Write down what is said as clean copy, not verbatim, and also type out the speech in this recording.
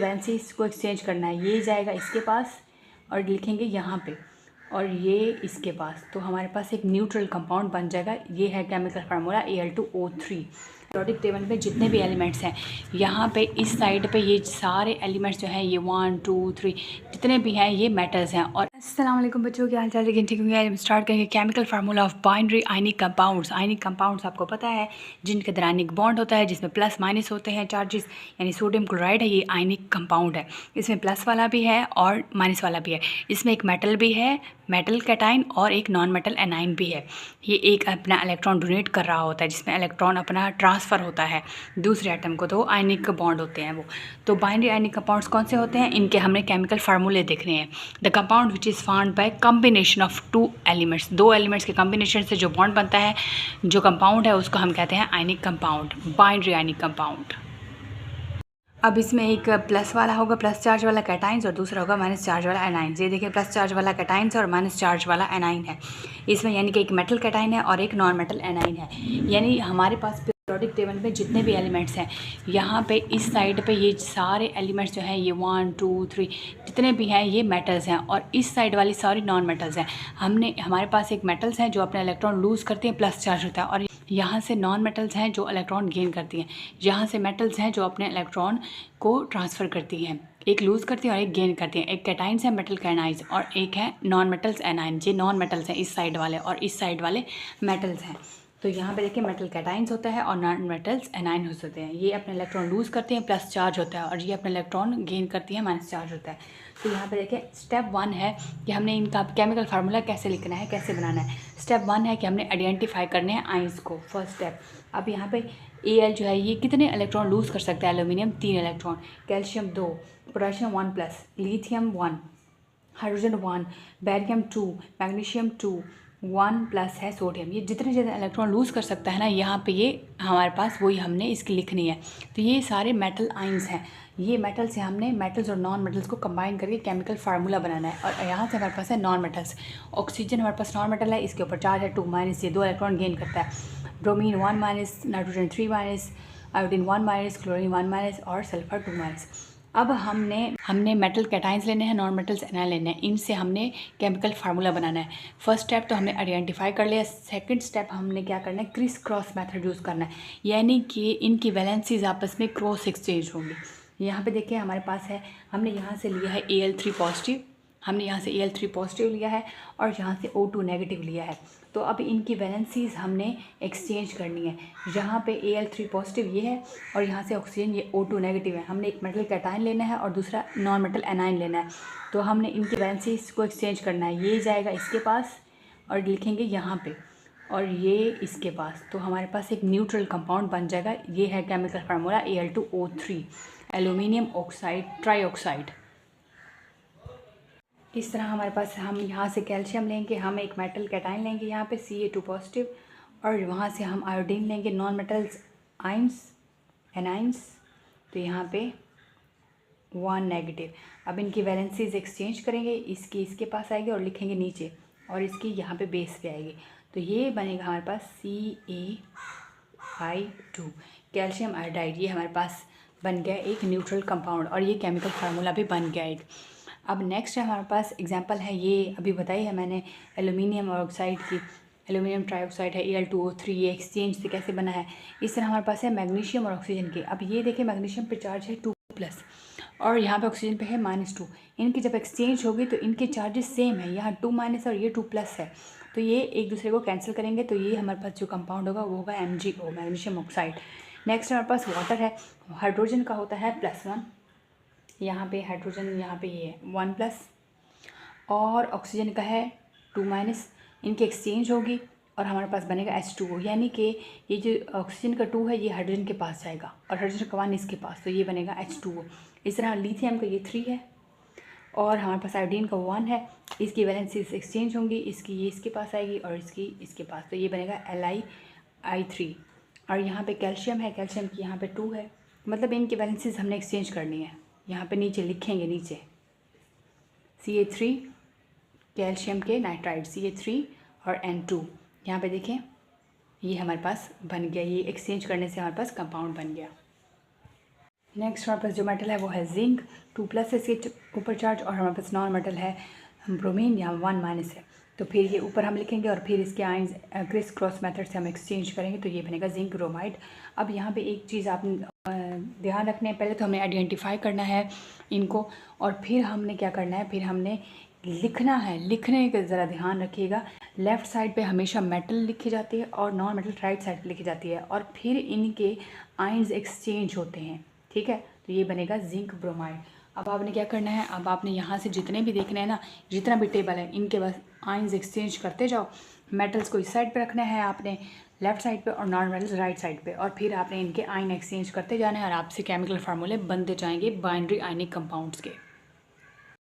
Valencies को exchange करना है, ये जाएगा इसके पास और लिखेंगे यहाँ पे, और ये इसके पास, तो हमारे पास एक न्यूट्रल कंपाउंड बन जाएगा। ये है chemical formula Al2O3। Periodic table में जितने भी एलिमेंट्स हैं, यहाँ पे इस साइड पे ये सारे एलिमेंट्स जो हैं, ये 1 2 3 जितने भी हैं, ये मेटल्स हैं। और अस्सलाम वालेकुम बच्चों, क्या हाल चाल? लेकिन ठीक होंगे। हम स्टार्ट करेंगे chemical formula of binary ionic compounds. Ionic compounds आपको पता है जिनके अंदर आयनिक बॉन्ड होता है, जिसमें प्लस माइनस होते हैं चार्जेस, यानी सोडियम क्लोराइड है, ये आयनिक कंपाउंड है। इसमें प्लस वाला भी है और माइनस वाला भी है। इसमें एक मेटल भी है, मेटल कैटाइन, और एक नॉन मेटल एनाइन भी है। ये एक अपना इलेक्ट्रॉन डोनेट कर रहा होता है, जिसमें इलेक्ट्रॉन अपना ट्रांसफ़र होता है दूसरे एटम को, तो आयनिक बॉन्ड होते हैं वो। तो बाइनरी आयनिक कंपाउंड्स कौन से होते हैं, इनके हमने केमिकल फार्मूले देखने हैं। The compound which is found by combination of two elements, दो एलिमेंट्स के कम्बिनेशन से जो बॉन्ड बनता है, जो कंपाउंड है, उसको हम कहते हैं ionic compound, binary ionic compound. अब इसमें एक प्लस वाला होगा, प्लस चार्ज वाला कैटाइंस, और दूसरा होगा माइनस चार्ज वाला एनाइंस। ये देखिए, प्लस चार्ज वाला कैटाइंस और माइनस चार्ज वाला एनाइन है इसमें, यानी कि एक मेटल कैटाइन है और एक नॉन मेटल एनाइन है। यानी हमारे पास पीरियोडिक टेबल में जितने भी एलिमेंट्स हैं, यहाँ पे इस साइड पे ये सारे एलिमेंट्स जो हैं, ये 1 2 3 जितने भी हैं, ये मेटल्स हैं, और इस साइड वाली सारी नॉन मेटल्स हैं। हमारे पास एक मेटल्स हैं जो अपने इलेक्ट्रॉन लूज़ करते हैं, प्लस चार्ज होता है, और यहाँ से नॉन मेटल्स हैं जो इलेक्ट्रॉन गेन करती हैं। यहाँ से मेटल्स हैं जो अपने इलेक्ट्रॉन को ट्रांसफ़र करती हैं, एक लूज़ करती है और एक गेन करती हैं। एक कैटाइंस है मेटल कैनाइंस, और एक है नॉन मेटल्स एनाइन। ये नॉन मेटल्स हैं इस साइड वाले, और इस साइड वाले मेटल्स हैं। तो यहाँ पे देखिए, मेटल कैटाइंस होता है और नॉन मेटल्स एनाइन हो सकते हैं। ये अपने इलेक्ट्रॉन लूज़ करते हैं, प्लस चार्ज होता है, और ये अपने इलेक्ट्रॉन गेन करती है, माइनस चार्ज होता है। तो यहाँ पे देखिए, स्टेप 1 है कि हमने इनका केमिकल फार्मूला कैसे लिखना है, कैसे बनाना है। स्टेप 1 है कि हमने आइडेंटिफाई करने हैं आइंस को, फर्स्ट स्टेप। अब यहाँ पे Al जो है, ये कितने इलेक्ट्रॉन लूज़ कर सकता है? Aluminium 3 electron, calcium 2, potassium 1+, lithium 1, hydrogen 1, barium 2, magnesium 2, 1+ है सोडियम। ये जितने ज़्यादा इलेक्ट्रॉन लूज़ कर सकता है ना, यहाँ पे ये हमारे पास वही हमने इसकी लिखनी है। तो ये सारे मेटल आइंस हैं। ये मेटल से हमने मेटल्स और नॉन मेटल्स को कंबाइन करके केमिकल फार्मूला बनाना है। और यहाँ से हमारे पास है नॉन मेटल्स। ऑक्सीजन हमारे पास नॉन मेटल है, इसके ऊपर चार्ज है 2-, ये 2 इलेक्ट्रॉन गेन करता है। ब्रोमीन 1-, नाइट्रोजन 3-, आयोडीन 1-, क्लोरीन 1-, और सल्फर 2-। अब हमने मेटल कैटाइंस लेने हैं, नॉन मेटल्स एनाइन लेने हैं, इनसे हमने केमिकल फार्मूला बनाना है। फर्स्ट स्टेप तो हमने आइडेंटिफाई कर लिया। सेकंड स्टेप हमने क्या करना है, क्रिस क्रॉस मेथड यूज़ करना है, यानी कि इनकी वैलेंसीज आपस में क्रॉस एक्सचेंज होंगी। यहाँ पे देखिए, हमारे पास है, हमने यहाँ से लिया है Al3 पॉजिटिव, हमने यहाँ से Al3 पॉजिटिव लिया है, और यहाँ से O2 नेगेटिव लिया है। तो अब इनकी वैलेंसीज हमने एक्सचेंज करनी है। यहाँ पे Al3 पॉजिटिव ये है, और यहाँ से ऑक्सीजन ये O2 नेगेटिव है। हमने एक मेटल कैटाइन लेना है और दूसरा नॉन मेटल एनाइन लेना है। तो हमने इनकी वैलेंसीज को एक्सचेंज करना है, ये जाएगा इसके पास और लिखेंगे यहाँ पे, और ये इसके पास, तो हमारे पास एक न्यूट्रल कंपाउंड बन जाएगा। ये है chemical formula Al2O3, aluminium oxide trioxide. इस तरह हमारे पास, हम यहाँ से कैल्शियम लेंगे, हम एक मेटल कैटाइन लेंगे यहाँ पे Ca2 पॉजिटिव, और वहाँ से हम आयोडीन लेंगे, नॉन मेटल्स आइंस एनाइंस, तो यहाँ पे 1 नेगेटिव। अब इनकी वैलेंसीज एक्सचेंज करेंगे, इसकी इसके पास आएगी और लिखेंगे नीचे, और इसकी यहाँ पे बेस पे आएगी। तो ये बनेगा हमारे पास Ca2 कैल्शियम आयोडाइड। ये हमारे पास बन गया एक न्यूट्रल कंपाउंड, और ये केमिकल फार्मूला भी बन गया एक। अब नेक्स्ट है हमारे पास एग्जांपल है, ये अभी बताई है मैंने एल्यूमिनियम ऑक्साइड की, एल्यूमिनियम ट्राईऑक्साइड है Al2O3, ये एक्सचेंज से कैसे बना है। इस तरह हमारे पास है मैग्नीशियम और ऑक्सीजन के। अब ये देखिए, मैग्नीशियम पे चार्ज है 2+, और यहाँ पे ऑक्सीजन पे है -2। इनकी जब एक्सचेंज होगी तो इनके चार्जेस सेम है, यहाँ 2- और ये 2+ है, तो ये एक दूसरे को कैंसिल करेंगे, तो ये हमारे पास जो कंपाउंड होगा वो होगा MgO, मैग्नीशियम ऑक्साइड। नेक्स्ट हमारे पास वाटर है, हाइड्रोजन का होता है +1, यहाँ पे हाइड्रोजन, यहाँ पे ये है 1+, और ऑक्सीजन का है 2-। इनकी एक्सचेंज होगी और हमारे पास बनेगा H2O, यानी कि ये जो ऑक्सीजन का 2 है, ये हाइड्रोजन के पास जाएगा, और हाइड्रोजन का 1 इसके पास, तो ये बनेगा H2O। इस तरह लिथियम का ये 3 है, और हमारे पास आयोडीन का 1 है, इसकी वैलेंसीज एक्सचेंज होंगी, इसकी ये इसके पास आएगी और इसकी इसके पास, तो ये बनेगा Li3। और यहाँ पे कैल्शियम है, कैल्शियम की यहाँ पे 2 है, मतलब इनकी वैलेंसीज हमने एक्सचेंज करनी है। यहाँ पे नीचे लिखेंगे, नीचे Ca3 कैल्शियम के नाइट्राइड Ca3 और N2, यहाँ पे देखें, ये हमारे पास बन गया। ये एक्सचेंज करने से हमारे पास कंपाउंड बन गया। नेक्स्ट हमारे पास जो मेटल है वो है जिंक, 2+ है इसके ऊपर चार्ज, और हमारे पास नॉन मेटल है ब्रोमीन, यहाँ 1- है। तो फिर ये ऊपर हम लिखेंगे और फिर इसके आयंस क्रिस क्रॉस मेथड से हम एक्सचेंज करेंगे, तो ये बनेगा जिंक ब्रोमाइड। अब यहाँ पे एक चीज़ आप ध्यान रखने, पहले तो हमने आइडेंटिफाई करना है इनको, और फिर हमने क्या करना है, फिर हमने लिखना है। लिखने का ज़रा ध्यान रखिएगा, लेफ़्ट साइड पे हमेशा मेटल लिखी जाती है और नॉन मेटल राइट साइड पे लिखी जाती है, और फिर इनके आयंस एक्सचेंज होते हैं, ठीक है। तो ये बनेगा जिंक ब्रोमाइड। अब आपने क्या करना है, अब आपने यहाँ से जितने भी देखने हैं ना, जितना भी टेबल है, इनके बस आयंस एक्सचेंज करते जाओ। मेटल्स को इस साइड पे रखना है आपने लेफ़्ट साइड पे, और नॉन मेटल्स राइट साइड पे, और फिर आपने इनके आयन एक्सचेंज करते जाना है, और आपसे केमिकल फार्मूले बनते जाएंगे बाइनरी आयनिक कंपाउंड्स के।